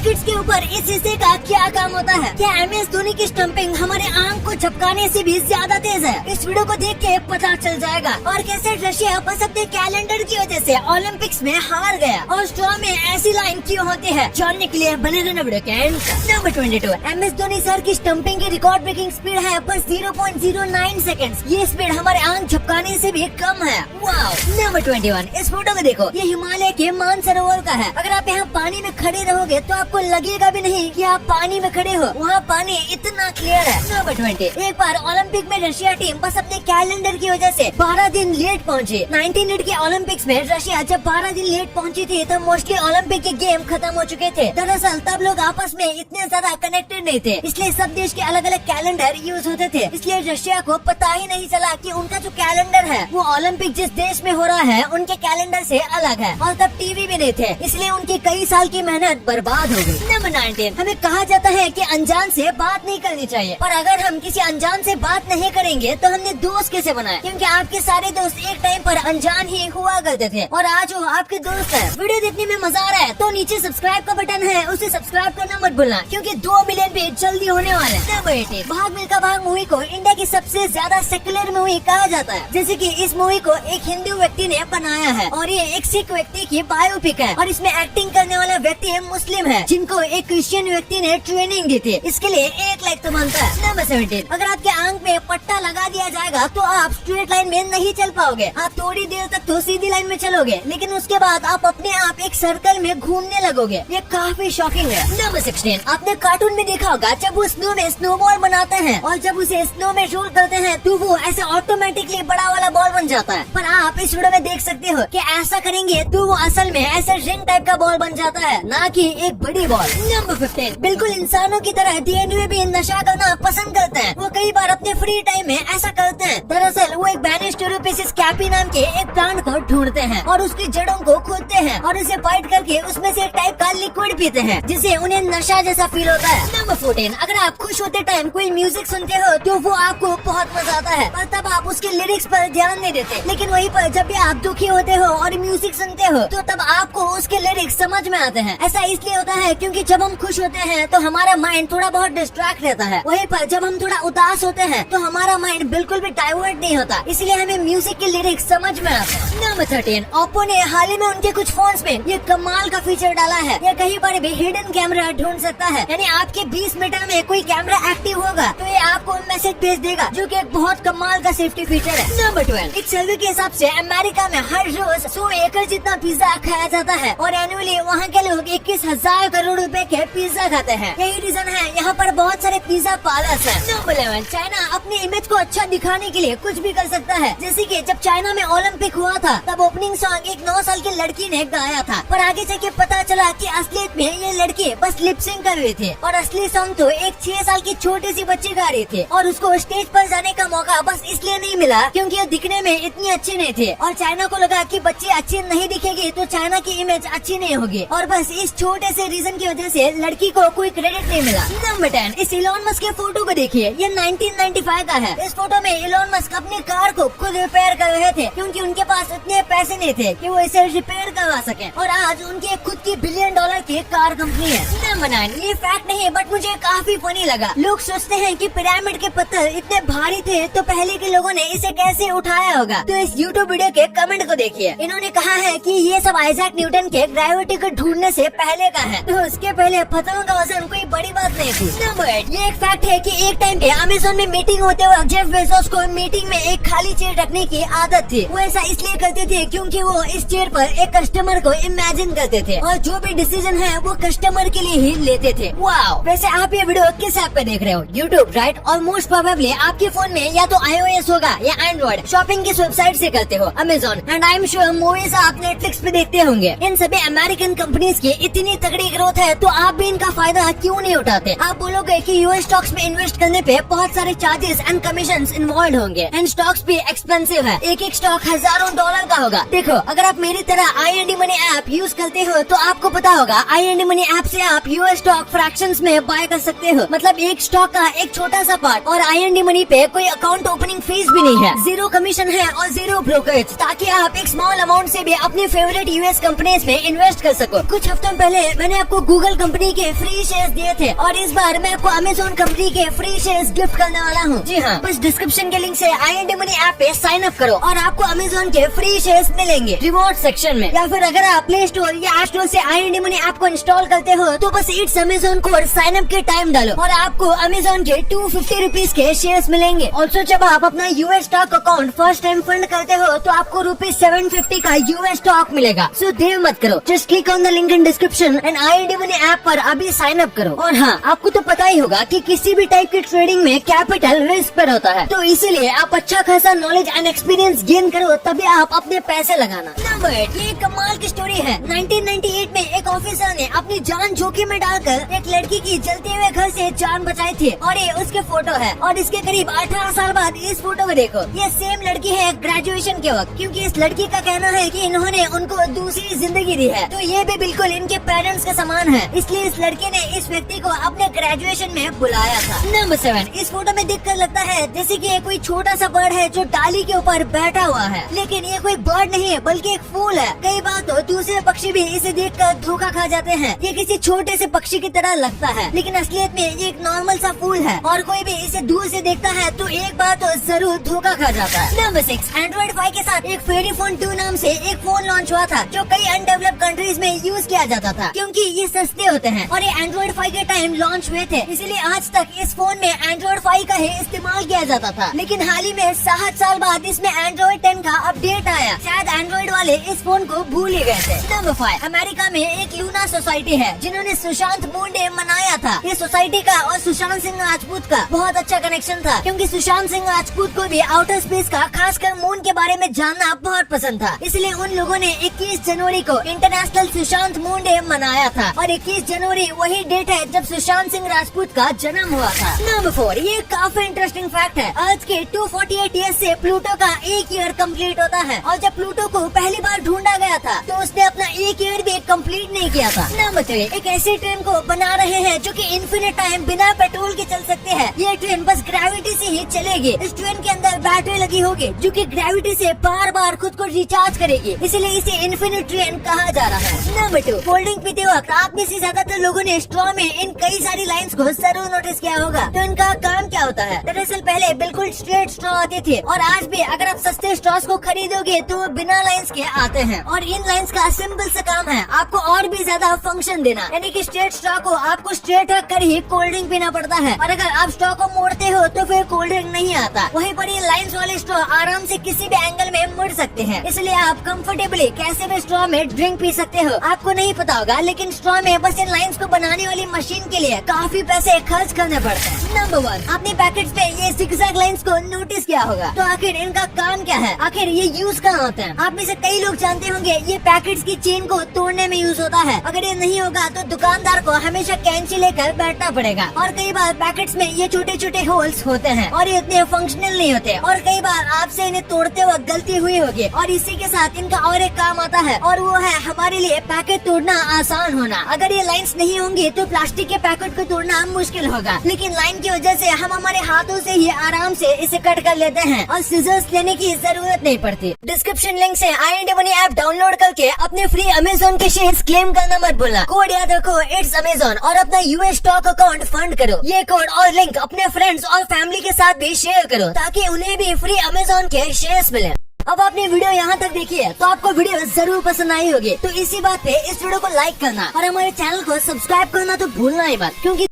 Packets के ऊपर इस हिस्से का क्या काम होता है? क्या MS धोनी की स्टंपिंग हमारे आंख को झपकाने से भी ज्यादा तेज है? इस वीडियो को देख के पता चल जाएगा। और कैसे रशिया बस अपने कैलेंडर की वजह से ओलंपिक्स में हार गया और स्ट्रॉ में ऐसी लाइन क्यों होती है, जानने के लिए बने रहना वीडियो के and. Number 22, MS Dhoni sir की स्टंपिंग की रिकॉर्ड ब्रेकिंग स्पीड है बस 0.09 सेकंड्स। ये स्पीड हमारे आंख झपकाने से भी कम है। वाओ। नंबर 21, इस फोटो को देखो, ये हिमालय के मानसरोवर का है। अगर आप यहाँ पानी में खड़े रहोगे तो आपको लगेगा भी नहीं कि आप पानी में खड़े हो, वहाँ पानी इतना क्लियर है। नंबर 20, एक बार ओलंपिक में रशिया टीम बस अपने कैलेंडर की वजह से 12 दिन लेट पहुँची। 1980 के ओलंपिक्स में रशिया जब 12 दिन लेट पहुँची थी तब मोस्टली ओलंपिक के गेम खत्म हो चुके थे। दरअसल तब लोग आपस में इतने ज्यादा कनेक्टेड नहीं थे, इसलिए सब देश के अलग अलग कैलेंडर यूज होते थे। इसलिए रशिया को पता ही नहीं चला कि उनका जो कैलेंडर है वो ओलंपिक जिस देश में हो रहा है उनके कैलेंडर से अलग है। और तब टीवी भी नहीं थे, इसलिए उनकी कई साल की मेहनत बर्बाद हो गई। नंबर 19, हमें कहा जाता है कि अनजान से बात नहीं करनी चाहिए, पर अगर हम किसी अनजान से बात नहीं करेंगे तो हमने दोस्त कैसे बनाए? क्योंकि आपके सारे दोस्त एक टाइम पर अनजान ही हुआ करते थे और आज वो आपके दोस्त है। वीडियो देखने में मजा आ रहा है तो नीचे सब्सक्राइब का बटन है, उसे सब्सक्राइब करना मत भूलना, क्योंकि 2 मिलियन भी जल्दी होने वाले हैं। नंबर 18, भाग मिल्खा भाग मूवी को इंडिया की सबसे ज्यादा सेक्युलर मूवी कहा जाता है। जैसे कि इस मूवी को एक हिंदू व्यक्ति ने बनाया है और ये एक सिख व्यक्ति की बायोपिक है और इसमें एक्टिंग करने वाला व्यक्ति मुस्लिम है जिनको एक क्रिश्चियन व्यक्ति ने ट्रेनिंग दी थी। इसके लिए 1 लाइक तो बनता है। नंबर 17, अगर आपके आंख में पट्टा लगा दिया जाएगा तो आप स्ट्रेट लाइन में नहीं चल पाओगे। आप थोड़ी देर तक तो सीधी लाइन में चलोगे, लेकिन उसके बाद आप अपने आप एक सर्कल में घूमने लगोगे। ये काफी शॉकिंग है। नंबर 16, आपने कार्टून में देखा होगा जब वो स्नो में स्नोबॉल बनाते हैं और जब उसे स्नो में रोल करते हैं तो वो ऐसे ऑटोमेटिकली बड़ा वाला बॉल बन जाता है। पर आप इस वीडियो में देख सकते हो कि ऐसा करेंगे तो वो असल में ऐसे रिंग टाइप का बॉल बन जाता है, ना कि एक बड़ी बॉल। नंबर 15, बिल्कुल इंसानों की तरह DNA भी नशा करना पसंद करते हैं। वो कई बार अपने फ्री टाइम में ऐसा करते हैं। दरअसल वो एक बैनिस्टेरोपिसिस कैपी नाम के एक प्लांट को ढूंढते हैं और उसकी जड़ों को खोदते हैं और उसे बाइट करके उसमें से एक टाइप का लिक्विड पीते हैं जिससे उन्हें नशा जैसा फील होता है। नंबर 14, अगर आप खुश होते टाइम कोई म्यूजिक सुनते हो तो वो आपको बहुत मजा आता है, पर तब आप उसके लिरिक्स पर ध्यान नहीं देते। लेकिन वहीं पर जब भी आप दुखी होते हो और म्यूजिक सुनते हो तो तब आपको उसके लिरिक्स समझ में आते हैं। ऐसा इसलिए होता है क्योंकि जब हम खुश होते हैं तो हमारा माइंड थोड़ा बहुत डिस्ट्रैक्ट रहता है, वहीं पर जब हम थोड़ा उदास होते हैं तो हमारा माइंड बिल्कुल भी डाइवर्ट नहीं होता, इसलिए हमें म्यूजिक के लिरिक्स समझ में आते हैं। नंबर 13, ओप्पो ने हाल ही में उनके कुछ फोन्स में ये कमाल का फीचर डाला है। ये कहीं पर भी हिडन कैमरा ढूंढ सकता है, यानी आपके 20 मीटर में कोई कैमरा एक्टिव होगा तो ये आपको मैसेज भेज देगा, जो कि एक बहुत कमाल का सेफ्टी फीचर है। नंबर 12, एक सर्वे के हिसाब से अमेरिका में हर रोज 100 एकड़ जितना पिज्जा खाया जाता है और एनुअली वहाँ के लोग 21,000 करोड़ रुपए के पिज्जा खाते हैं। यही रीजन है यहाँ पर बहुत सारे पिज्जा पार्लर्स हैं। नंबर 11, चाइना अपनी इमेज को अच्छा दिखाने के लिए कुछ भी कर सकता है। जैसे कि जब चाइना में ओलंपिक हुआ था तब ओपनिंग सॉन्ग एक 9 साल की लड़की ने गाया था, पर आगे जाके पता चला कि असलियत में ये लड़की बस लिपसिंग कर रही थी और असली सॉन्ग तो एक 6 साल की छोटी सी बच्ची गा रही थी और उसको स्टेज पर जाने का मौका बस इसलिए नहीं मिला क्योंकि वो दिखने में इतनी अच्छी नहीं थी और चाइना को लगा कि बच्ची अच्छी नहीं दिखेगी तो चाइना की इमेज अच्छी नहीं होगी और बस इस छोटे से रीजन की वजह से लड़की को कोई क्रेडिट नहीं मिला। नंबर 10, इस इलॉन मस्क के फोटो को देखिए, ये 1995 का है। इस फोटो में इलॉन मस्क अपनी कार को खुद रिपेयर कर रहे थे क्योंकि उनके पास इतने पैसे नहीं थे कि वो इसे रिपेयर करवा सके और आज उनकी खुद की $1 बिलियन की कार कंपनी है। नंबर 9, ये फैक्ट नहीं बट मुझे काफी फनी लगा। लोग सोचते हैं कि पिरामिड के पत्थर इतने भारी थे तो पहले के लोगों ने इसे कैसे उठाया होगा, तो इस यूट्यूब वीडियो के कमेंट को देखिए। इन्होंने कहा है कि ये सब आइजैक न्यूटन के ग्रेविटी को ढूंढने से पहले का है, तो उसके पहले पत्थरों का वजन कोई बड़ी बात नहीं थी। नंबर 8, ये एक फैक्ट है कि एक टाइम पे अमेज़न में मीटिंग होते वक्त जेफ बेजोस को मीटिंग में एक खाली चेयर रखने की आदत थी। वो ऐसा इसलिए करते थे क्योंकि वो इस चेयर पर एक कस्टमर को इमेजिन करते थे और जो भी डिसीजन है वो कस्टमर के लिए ही लेते थे। वाओ। वैसे आप ये वीडियो किस ऐप पे देख रहे हो? YouTube, right? और मोस्ट प्रोबेबली आपके फोन में या तो iOS होगा या एंड्रॉइड। शॉपिंग किस वेबसाइट से करते हो? Amazon. And I am sure movies आप नेटफ्लिक्स पे देखते होंगे। इन सभी अमेरिकन कंपनीज की इतनी तगड़ी ग्रोथ है तो आप भी इनका फायदा क्यों नहीं उठाते? आप बोलोगे कि यूएस स्टॉक्स में इन्वेस्ट करने पे बहुत सारे चार्जेस एंड कमीशन इन्वॉल्व होंगे एंड स्टॉक्स भी एक्सपेंसिव है। एक एक स्टॉक हजारों डॉलर का होगा। देखो, अगर आप मेरी तरह IND मनी ऐप यूज करते हो तो आपको पता होगा IND मनी ऐप से आप यूएस स्टॉक फ्रैक्शंस में बाय कर सकते हो, मतलब एक स्टॉक का एक छोटा सा पार्ट। और IND मनी पे कोई अकाउंट ओपनिंग फीस भी नहीं है, 0 कमीशन है और 0 ब्रोकरेज, ताकि आप एक स्मॉल अमाउंट से भी अपनी फेवरेट यूएस कंपनीज में इन्वेस्ट कर सको। कुछ हफ्तों पहले मैंने आपको गूगल कंपनी के फ्री शेयर्स दिए थे और इस बार मैं आपको अमेजोन कंपनी के फ्री शेयर्स गिफ्ट करने वाला हूँ। जी हाँ, बस डिस्क्रिप्शन के लिंक से IND मनी ऐप पे साइन अप करो और आपको अमेजोन के फ्री शेयर्स मिलेंगे रिवॉर्ड सेक्शन में। या फिर अगर आप प्ले स्टोर या ऐप स्टोर से IND मनी ऐप को इंस्टॉल करते हो तो बस its Amazon code sign up के टाइम डालो और आपको अमेजोन के 250 रुपीज के शेयर्स मिलेंगे। ऑल्सो जब आप अपना US stock account first time fund करते हो तो आपको ₹750 का US स्टॉक मिलेगा। सो देर मत करो, just click on the link in description and IND money app पर अभी साइन अप करो। और हाँ, आपको तो पता ही होगा कि किसी भी टाइप की ट्रेडिंग में कैपिटल रिस्क पर होता है, तो इसीलिए आप अच्छा खासा नॉलेज एंड एक्सपीरियंस गेन करो तभी आप अपने पैसे लगाना। नंबर 8, ये कमाल की स्टोरी है। 1998 में एक ऑफिसर ने अपनी जान जोखिम में डालकर एक लड़की की जलते हुए घर से जान बचाई थी और ये उसके फोटो है। और इसके करीब 18 साल बाद इस फोटो को देखो, ये सेम लड़की है ग्रेजुएशन के वक्त, क्योंकि इस लड़की का कहना है कि इन्होंने उनको दूसरी जिंदगी दी है, तो ये भी बिल्कुल इनके पेरेंट्स के समान है, इसलिए इस लड़की ने इस व्यक्ति को अपने ग्रेजुएशन में बुलाया था। नंबर 7, इस फोटो में देखकर लगता है जैसे कि ये कोई छोटा सा बर्ड है जो डाली के ऊपर बैठा हुआ है, लेकिन ये कोई बर्ड नहीं है बल्कि एक फूल है। कई बार तो दूसरे पक्षी भी इसे देखकर धोखा खा जाते हैं, ये किसी छोटे से पक्षी की तरह लगता है, लेकिन असलियत में ये एक नॉर्मल सा फूल है और कोई भी इसे दूर से देखता है तो एक बार तो जरूर धोखा खा जाता है। नंबर 6, Android 5 के साथ एक फेरी फोन 2 नाम से एक फोन लॉन्च हुआ था जो कई अनडेवलप्ड कंट्रीज में यूज किया जाता था, क्योंकि ये सस्ते होते हैं और ये Android 5 के टाइम लॉन्च हुए थे, इसलिए आज तक इस फोन में Android 5 का ही इस्तेमाल किया जाता था। लेकिन हाल ही में 7 साल बाद इसमें Android 10 का अपडेट आया, शायद Android वाले इस फोन को भूल ही गए थे। नंबर 5, अमेरिका में एक लूना सोसाइटी है जिन्होंने सुशांत मून डे मनाया था। ये सोसाइटी का और सुशांत सिंह राजपूत का बहुत अच्छा कनेक्शन था, क्योंकि सुशांत सिंह राजपूत को भी आउटर स्पेस का खासकर मून के बारे में जानना बहुत पसंद था, इसलिए उन लोगों ने 21 जनवरी को इंटरनेशनल सुशांत मून डे मनाया था और 21 जनवरी वही डेट है जब सुशांत सिंह राजपूत का जन्म हुआ था। नंबर 4, ये काफी इंटरेस्टिंग फैक्ट है। अर्थ के 248 ईयर्स से प्लूटो का 1 ईयर कंप्लीट होता है और जब प्लूटो को पहली बार ढूंढा गया था तो उसने अपना 1 ईयर भी कंप्लीट नहीं किया था। नंबर 3, एक ऐसी ट्रेन को बना रहे हैं जो कि इन्फिनिट टाइम बिना पेट्रोल के चल सकते हैं। ये ट्रेन बस ग्रेविटी से ही चलेगी। इस ट्रेन के अंदर बैटरी लगी होगी जो कि ग्रेविटी से बार बार खुद को रिचार्ज करेगी, इसलिए इसे इन्फिनिट ट्रेन कहा जा रहा है। नंबर 2, कोल्ड ड्रिंक पीते वक्त आप में से ज्यादातर लोगों ने स्ट्रॉ में इन कई सारी लाइंस को जरूर नोटिस किया होगा। तो इनका काम क्या होता है? दरअसल पहले बिल्कुल स्ट्रेट स्ट्रॉ आते थे और आज भी अगर आप सस्ते स्ट्रॉस को खरीदोगे तो वो बिना लाइंस के आते हैं और इन लाइंस का सिंपल सा काम है आपको और भी ज्यादा फंक्शन देना, यानी कि स्ट्रेट स्ट्रॉ को आपको स्ट्रेट रख कर ही कोल्ड ड्रिंक पीना पड़ता है और अगर आप स्ट्रॉ को मोड़ते हो तो फिर कोल्ड ड्रिंक नहीं आता। वहीं पर ये लाइंस वाले स्ट्रॉ आराम से किसी भी एंगल में मुड़ सकते हैं, इसलिए आप कंफर्टेबली कैसे भी स्ट्रॉ में ड्रिंक पी सकते हो। आपको नहीं पता होगा लेकिन स्ट्रॉ में बस इन लाइंस को बनाने वाली मशीन के लिए काफी पैसे खर्च करने पड़ते हैं। नंबर 1, आपने पैकेट्स पे ये जिगजैग लाइंस को नोटिस किया होगा, तो आखिर इनका काम क्या है? आखिर ये यूज कहाँ होते हैं? आप में से कई लोग जानते होंगे ये पैकेट्स की चेन को तोड़ने में यूज होता है। अगर ये नहीं होगा तो दुकानदार को हमेशा कैंची लेकर बैठना पड़ेगा और कई बार पैकेट्स में ये छोटे छोटे होल्स होते हैं और ये इतने फंक्शनल नहीं होते और कई बार आपसे इन्हें तोड़ते वक्त गलती हुई होगी और इसी के साथ इनका और एक काम आता है और वो है हमारे लिए पैकेट तोड़ना आसान होना। अगर ये लाइंस नहीं होंगी तो प्लास्टिक के पैकेट को तोड़ना मुश्किल होगा, लेकिन लाइन की वजह से हम हमारे हाथों से ही आराम से इसे कट कर लेते हैं और सीजर्स लेने की जरूरत नहीं पड़ती। डिस्क्रिप्शन लिंक से IND मनी ऐप डाउनलोड करके अपने फ्री अमेजोन के शेयर्स क्लेम करना मत भूलना। कोड याद रखो, इट्स अमेजोन और अपना US स्टॉक अकाउंट फंड करो। ये कोड और लिंक अपने फ्रेंड्स और फैमिली के साथ भी शेयर करो ताकि उन्हें भी फ्री अमेजोन के शेयर्स मिले। अब आपने वीडियो यहाँ तक देखी है तो आपको वीडियो जरूर पसंद आई होगी, तो इसी बात पे इस वीडियो को लाइक करना और हमारे चैनल को सब्सक्राइब करना तो भूलना ही मत, क्योंकि